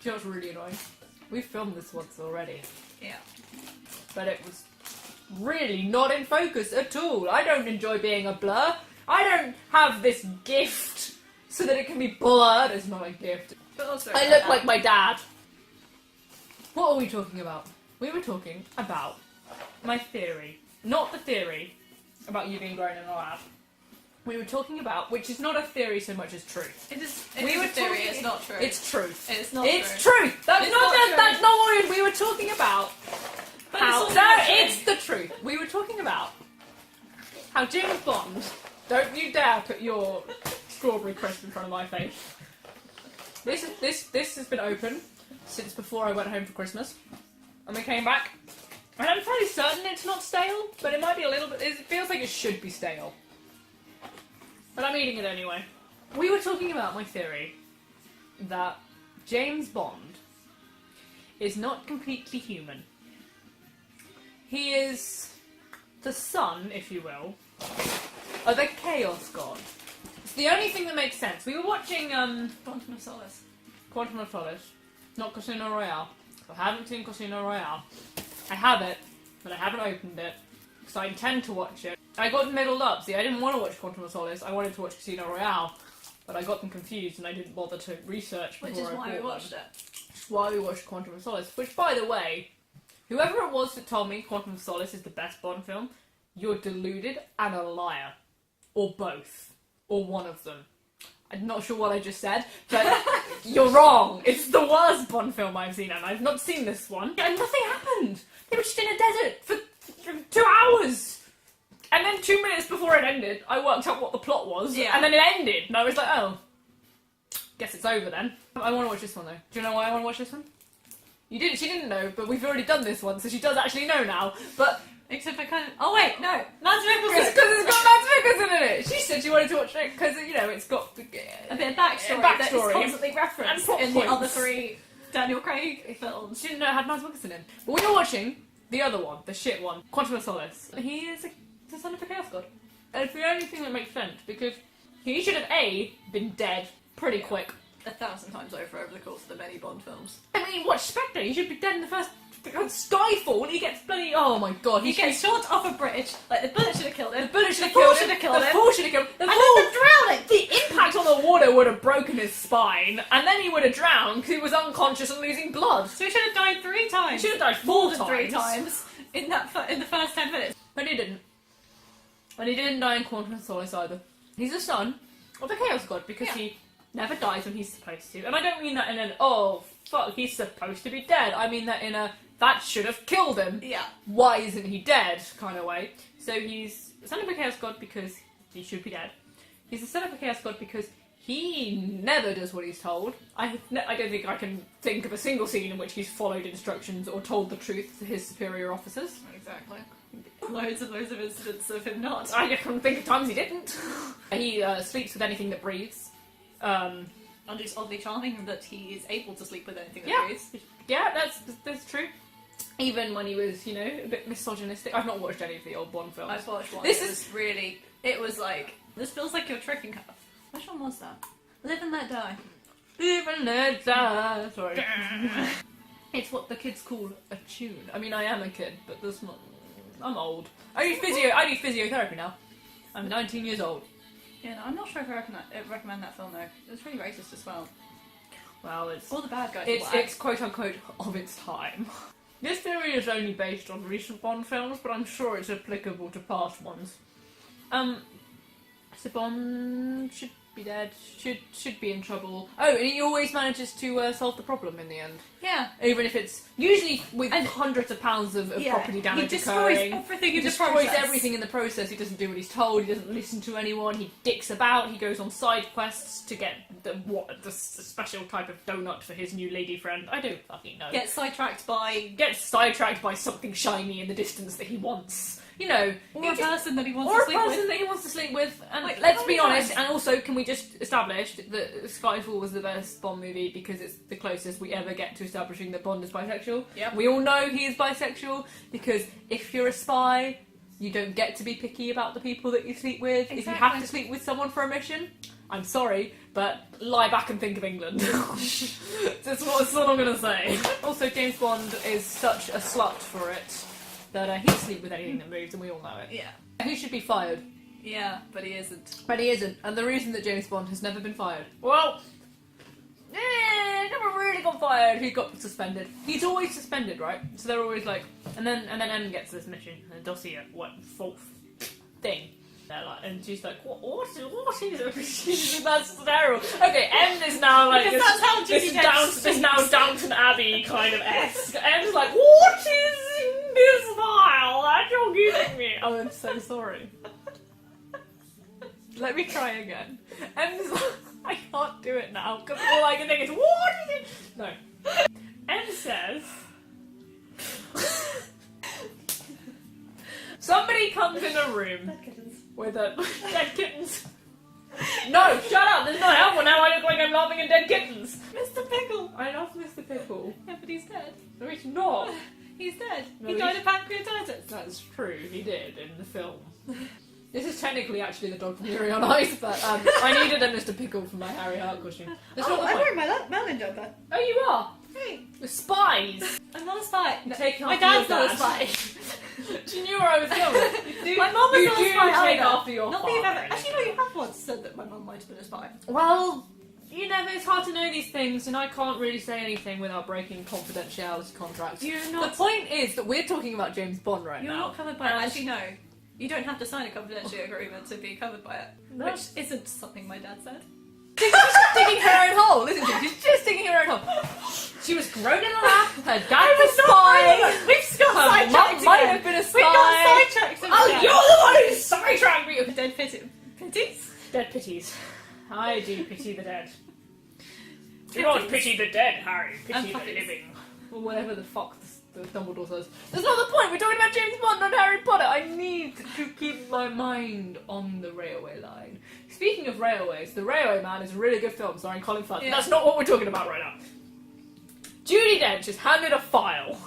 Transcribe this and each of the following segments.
you know what's really annoying? We filmed this once already. Yeah. But it was really not in focus at all. I don't enjoy being a blur. I don't have this gift so that it can be blurred. It's not a gift. But also, I look like my dad. What are we talking about? We were talking about my theory. Not the theory about you being grown in a lab. We were talking about, which is not a theory so much as truth. It is a theory, it's not true. It's truth. It's not It's true. truth! That's not what we were talking about. But It's the truth. We were talking about how James Bond, don't you dare put your strawberry crisp in front of my face. This has been open since before I went home for Christmas. And we came back. And I'm fairly certain it's not stale, but it might be a little bit, it feels like it should be stale. But I'm eating it anyway. We were talking about my theory that James Bond is not completely human. He is the son, if you will, of a chaos god. It's the only thing that makes sense. We were watching Quantum of Solace. Quantum of Solace, not Casino Royale. I haven't seen Casino Royale. I have it, but I haven't opened it, because I intend to watch it. I got middled up. See, I didn't want to watch Quantum of Solace. I wanted to watch Casino Royale, but I got them confused and I didn't bother to research before I Which is why we watched it. Which is why we watched Quantum of Solace. Which, by the way, whoever it was that told me Quantum of Solace is the best Bond film, you're deluded and a liar. Or both. Or one of them. I'm not sure what I just said, but you're wrong. It's the worst Bond film I've seen, and I've not seen this one. And nothing happened. They were just in a desert for 2 hours. And then 2 minutes before it ended, I worked out what the plot was, and then it ended, and I was like, oh, guess it's over then. I want to watch this one, though. Do you know why I want to watch this one? She didn't know, but we've already done this one, so she does actually know now, but... Except I kind of... Oh wait, no! Mads Mikkelsen! It's because it's got Mads Mikkelsen in it! She said she wanted to watch it because, you know, it's got... a bit of backstory that is constantly referenced in the other 3 Daniel Craig films. She didn't know it had Mads Mikkelsen in. But we were watching the other one, the shit one, Quantum of Solace. He is the son of a chaos god. And it's the only thing that makes sense, because he should have, A, been dead pretty quick. 1,000 times over the course of the many Bond films. I mean, watch Spectre, he should be dead in the first... Skyfall, he gets bloody... Oh my god. He gets shot off a bridge, like the bullet should have killed him. The bullet should have killed him. The fall should have killed him. And then the drowning! The impact on the water would have broken his spine, and then he would have drowned because he was unconscious and losing blood. So he should have died 3 times. He should have died more 4 than 3 times in the first 10 minutes. But he didn't. And he didn't die in Quantum of Solace either. He's the son of a chaos god because he never dies when he's supposed to. And I don't mean that in an, oh, fuck, he's supposed to be dead. I mean that in a, that should have killed him. Yeah. Why isn't he dead kind of way. So he's the son of a chaos god because he should be dead. He's the son of a chaos god because he never does what he's told. I don't think I can think of a single scene in which he's followed instructions or told the truth to his superior officers. Exactly. Loads and loads of incidents of him not. I can think of times he didn't. He sleeps with anything that breathes. And it's oddly charming that he is able to sleep with anything that breathes. Yeah, that's true. Even when he was, you know, a bit misogynistic. I've not watched any of the old Bond films. I've watched one. It was like, this feels like you're tricking her. Which one was that? Live and Let Die. Live and Let Die. Sorry. It's what the kids call a tune. I mean, I am a kid, but that's not... I'm old. I do physiotherapy now. I'm 19 years old. Yeah, no, I'm not sure if I recommend that film though. It was pretty racist as well. Well, it's... all the bad guys. It's quote-unquote of its time. This theory is only based on recent Bond films, but I'm sure it's applicable to past ones. So Bond should be dead, should be in trouble. Oh, and he always manages to solve the problem in the end. Yeah. Even if it's usually with hundreds of pounds of property damage occurring. He destroys everything in the process. He doesn't do what he's told. He doesn't listen to anyone. He dicks about. He goes on side quests to get the special type of donut for his new lady friend. I don't fucking know. Gets sidetracked by something shiny in the distance that he wants. You know, or a person that he wants to sleep with. And let's be honest, and also, can we just establish that Skyfall was the best Bond movie because it's the closest we ever get to establishing that Bond is bisexual. Yep. We all know he is bisexual because if you're a spy, you don't get to be picky about the people that you sleep with. Exactly. If you have to sleep with someone for a mission, I'm sorry, but lie back and think of England. That's what I'm gonna say. Also, James Bond is such a slut for it that he'd sleep with anything that moves, and we all know it. Yeah. He should be fired. Yeah, but he isn't. But he isn't. And the reason that James Bond has never been fired, well, never really got fired. He got suspended. He's always suspended, right? So they're always like, and then M gets this mission, a dossier, fourth thing. They're like, and she's like, what is it? That's terrible. Okay, M is now like Because that's how Judi Dench this now Downton Abbey kind of esque. M's like, what is in this file that you're giving me? Oh, I'm so sorry. Let me try again. M's like, I can't do it now because all I can think is, what is it? No. M says, somebody comes in a room with a dead kittens. No, shut up! There's no helpful now. I look like I'm laughing at dead kittens. Mr. Pickle! I love Mr. Pickle. Yeah, but he's dead. No, he's not. He's dead. No, he died of pancreatitis. That's true. He did in the film. This is technically actually the dog from Yuri on Ice, but I needed a Mr. Pickle for my Harry Hart costume. That's not the I'm point. wearing my Melon jumper. Oh, you are. Hey, The spies. I'm not a spy. Take My after dad's your not a dad. spy. She knew where I was going. You do, My mum was you not a do spy take either. after your Not that you've father. ever... Actually, no, you have once said that my mum might have been a spy. Well, you know, it's hard to know these things, and I can't really say anything without breaking confidentiality contracts. You're not... The point is that we're talking about James Bond right You're now. not covered by it. Actually, no. You don't have to sign a confidentiality agreement to be covered by it. No. Which isn't something my dad said. She's just digging her own hole. Listen to her. She's just digging her own hole. She was grown in the lap. Her dad was a spy. We've got Her sidetracked mum might again. have been a spy. We got sidetracked again. Oh, you're the one who sidetracked me. Dead pitties? Dead pities. I do pity the dead. Do not pity the dead, Harry. And Pity the puppies. living. Or whatever the fuck the Dumbledore says. That's not the point. We're talking about James Bond, not Harry Potter. I need to keep my mind on the railway line. Speaking of railways, The Railway Man is a really good film starring Colin Firth. Yeah. That's not what we're talking about right now. Judi Dench is handed a file.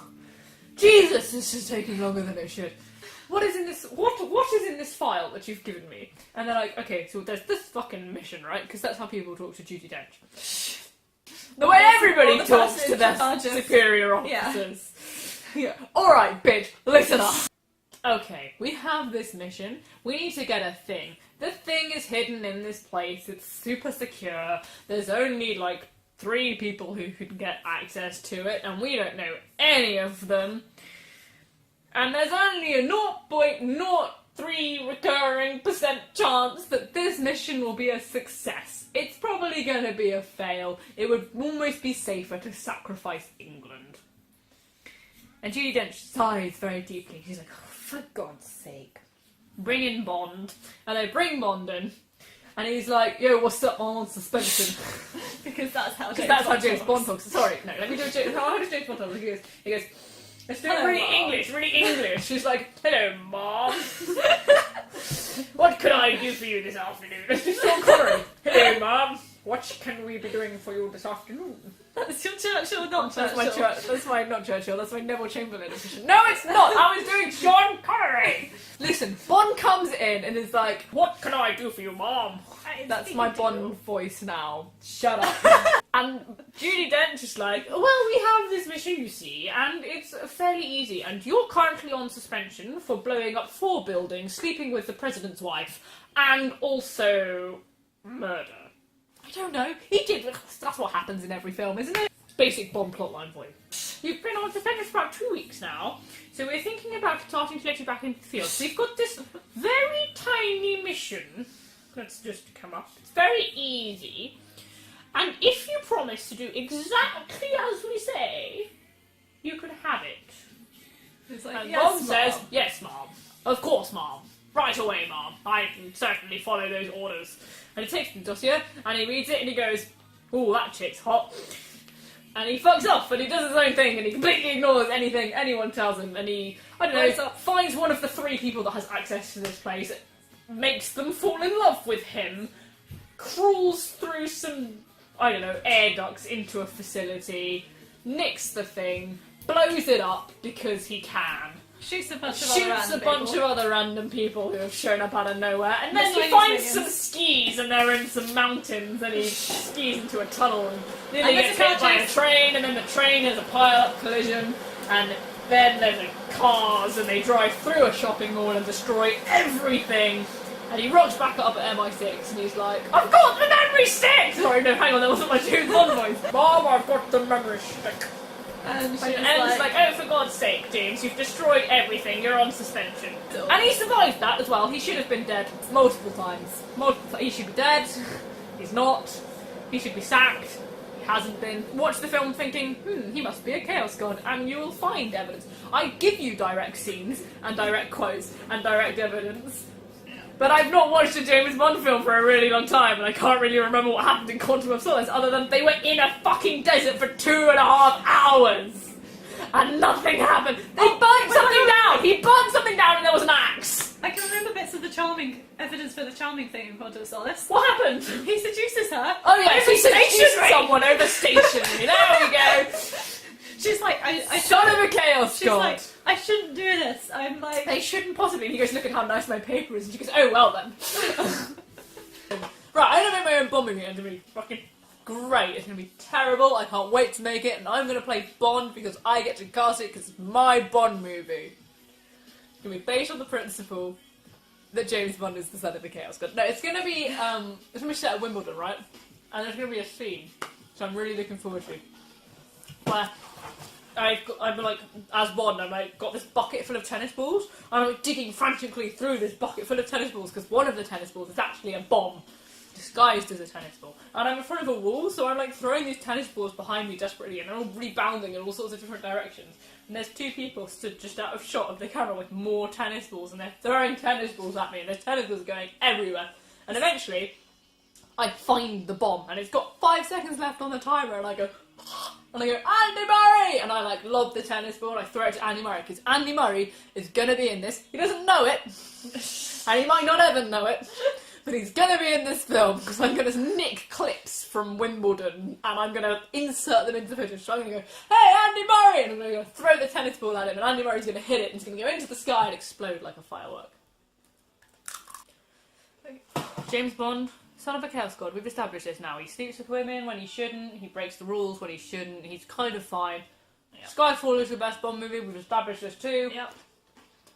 Jesus, this is taking longer than it should. What is in this? What is in this file that you've given me? And they're like, okay, so there's this fucking mission, right? Because that's how people talk to Judi Dench. The way everybody the talks person to in their charge of- superior officers. Yeah. Alright, bitch, listen up. Okay, we have this mission. We need to get a thing. The thing is hidden in this place. It's super secure. There's only like 3 people who can get access to it, and we don't know any of them. And there's only a 0.03 recurring % chance that this mission will be a success. It's probably going to be a fail. It would almost be safer to sacrifice England. And Judi Dench sighs very deeply. She's like, oh, for God's sake. Bring in Bond. And they bring Bond in. And he's like, yo, what's up? I'm on suspension. Because that's how James Bond talks. Sorry, no, let me do it. How does James Bond talk? He goes, it's doing Hello, really Mom. English, really English. She's like, hello, Mom. What can I do for you this afternoon? It's Sean Connery. Hello, Mom. What can we be doing for you this afternoon? That's your Churchill, not Churchill. That's my not Churchill. That's my Neville Chamberlain impression. No, it's not. I was doing Sean Connery. Listen, Bond comes in and is like, "What can I do for you, Mom?" That's my Bond voice now. Shut up. And Judi Dench is like, "Well, we have this mission, you see, and it's fairly easy. And you're currently on suspension for blowing up 4 buildings, sleeping with the president's wife, and also murder." I don't know. He did. That's what happens in every film, isn't it? Basic Bond plotline for you. You've been on suspension for about 2 weeks now, so we're thinking about starting to let you back into the field. So we've got this very tiny mission that's just come up. It's very easy, and if you promise to do exactly as we say, you can have it. It's like, And yes, Bond Mom. says, "Yes, Mom. Of course, Mom. Right away, Mom. I can certainly follow those orders." And he takes the dossier, and he reads it, and he goes, "Ooh, that chick's hot." And he fucks off, and he does his own thing, and he completely ignores anything anyone tells him, and he, I don't know, finds one of the 3 people that has access to this place, makes them fall in love with him, crawls through some, I don't know, air ducts into a facility, nicks the thing, blows it up because he can, Shoots a bunch shoots a bunch of other random people who have shown up out of nowhere, and then he swinging finds swingers. some skis, and they're in some mountains, and he skis into a tunnel, and nearly And gets there's a hit car by a chase. train, and then the train has a pile-up collision, and then there's cars, and they drive through a shopping mall and destroy everything. And he rocks back up at MI6 and he's like, I've got the memory stick! Sorry, no, hang on, that wasn't my James Bond voice. Mom, I've got the memory stick. And she And was M's like, oh, for God's sake, James, you've destroyed everything, you're on suspension. And he survived that as well. He should have been dead multiple times. He should be dead. He's not. He should be sacked. He hasn't been. Watch the film thinking, he must be a chaos god, and you will find evidence. I give you direct scenes, and direct quotes, and direct evidence. But I've not watched a James Bond film for a really long time, and I can't really remember what happened in Quantum of Solace, other than they were in a fucking desert for 2.5 hours! And nothing happened! They burnt something down! He burnt something down and there was an axe! I can remember bits of the charming evidence for the charming thing in Quantum of Solace. What happened? He seduces her. Oh yes, he seduced stationery. someone over stationery. There we go! She's like, I Son of a chaos She's god! like, I shouldn't do this. I'm like, They shouldn't possibly. And he goes, look at how nice my paper is. And she goes, oh, well then. Right, I'm going to make my own Bond movie. It's going to be fucking great. It's going to be terrible. I can't wait to make it. And I'm going to play Bond because I get to cast it because it's my Bond movie. It's going to be based on the principle that James Bond is the son of the Chaos God. No, it's going to be, it's going to be set at Wimbledon, right? And there's going to be a scene. So I'm really looking forward to. Where I'm like, as Bond, I'm like, got this bucket full of tennis balls. I'm like digging frantically through this bucket full of tennis balls because one of the tennis balls is actually a bomb disguised as a tennis ball. And I'm in front of a wall, so I'm like throwing these tennis balls behind me desperately, and they're all rebounding in all sorts of different directions. And there's two people stood just out of shot of the camera with more tennis balls, and they're throwing tennis balls at me, and there's tennis balls going everywhere. And eventually, I find the bomb, and it's got 5 seconds left on the timer, and I go, Andy Murray! And I like lob the tennis ball, and I throw it to Andy Murray, because Andy Murray is gonna be in this. He doesn't know it, and he might not ever know it, but he's gonna be in this film, because I'm gonna nick clips from Wimbledon, and I'm gonna insert them into footage. So I'm gonna go, hey, Andy Murray! And I'm gonna go throw the tennis ball at him, and Andy Murray's gonna hit it, and it's gonna go into the sky and explode like a firework. James Bond, son of a chaos god. We've established this now. He sleeps with women when he shouldn't. He breaks the rules when he shouldn't. He's kind of fine. Yep. Skyfall is the best Bond movie. We've established this too. yep.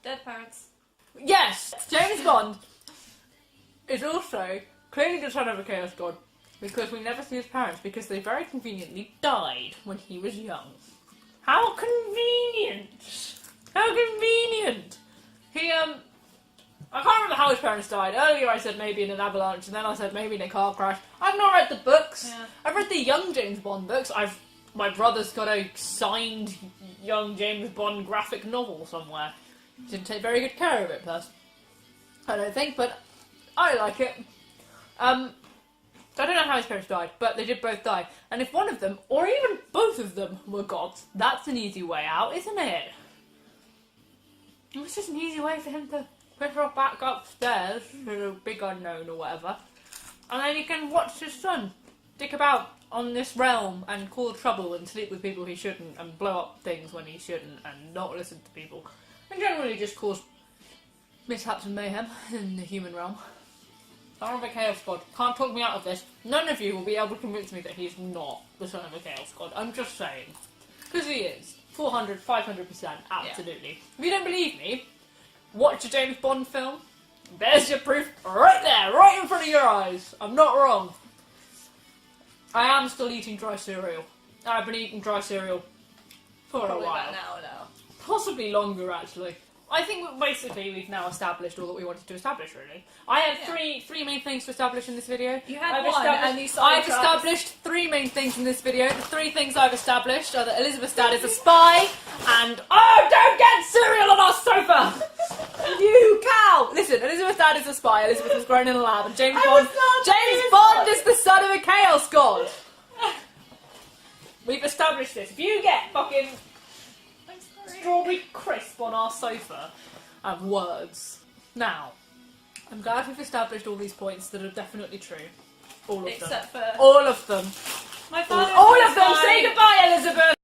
Dead parents. Yes! James Bond is also clearly the son of a chaos god because we never see his parents because they very conveniently died when he was young. How convenient! How convenient! He, I can't remember how his parents died. Earlier I said maybe in an avalanche, and then I said maybe in a car crash. I've not read the books. Yeah. I've read the young James Bond books. My brother's got a signed young James Bond graphic novel somewhere. Didn't take very good care of it, I don't think, but I like it. I don't know how his parents died, but they did both die. And if one of them, or even both of them, were gods, that's an easy way out, isn't it? It's just an easy way for him to push her back upstairs to the big unknown or whatever. And then he can watch his son dick about on this realm and cause trouble and sleep with people he shouldn't and blow up things when he shouldn't and not listen to people. And generally just cause mishaps and mayhem in the human realm. Son of a chaos god. Can't talk me out of this. None of you will be able to convince me that he's not the son of a chaos god. I'm just saying. Because he is. 400, 500%, absolutely. If you don't believe me, watch a James Bond film. There's your proof right there, right in front of your eyes. I'm not wrong. I am still eating dry cereal. I've been eating dry cereal for Probably a while. about an hour now. Possibly longer, actually. I think basically we've now established all that we wanted to establish, really. I have three main things to establish in this video. You had I've one, and you saw I've established 3 main things in this video. The 3 things I've established are that Elizabeth's dad is a spy, and oh, don't get cereal on our sofa! You cow! Listen, Elizabeth's dad is a spy. Elizabeth was grown in a lab, and James Bond is the son of a chaos god. We've established this. If you get fucking strawberry crisp on our sofa and words. Now, I'm glad we've established all these points that are definitely true. All of them. Except for All of them. my father. All of them! Say goodbye, Elizabeth!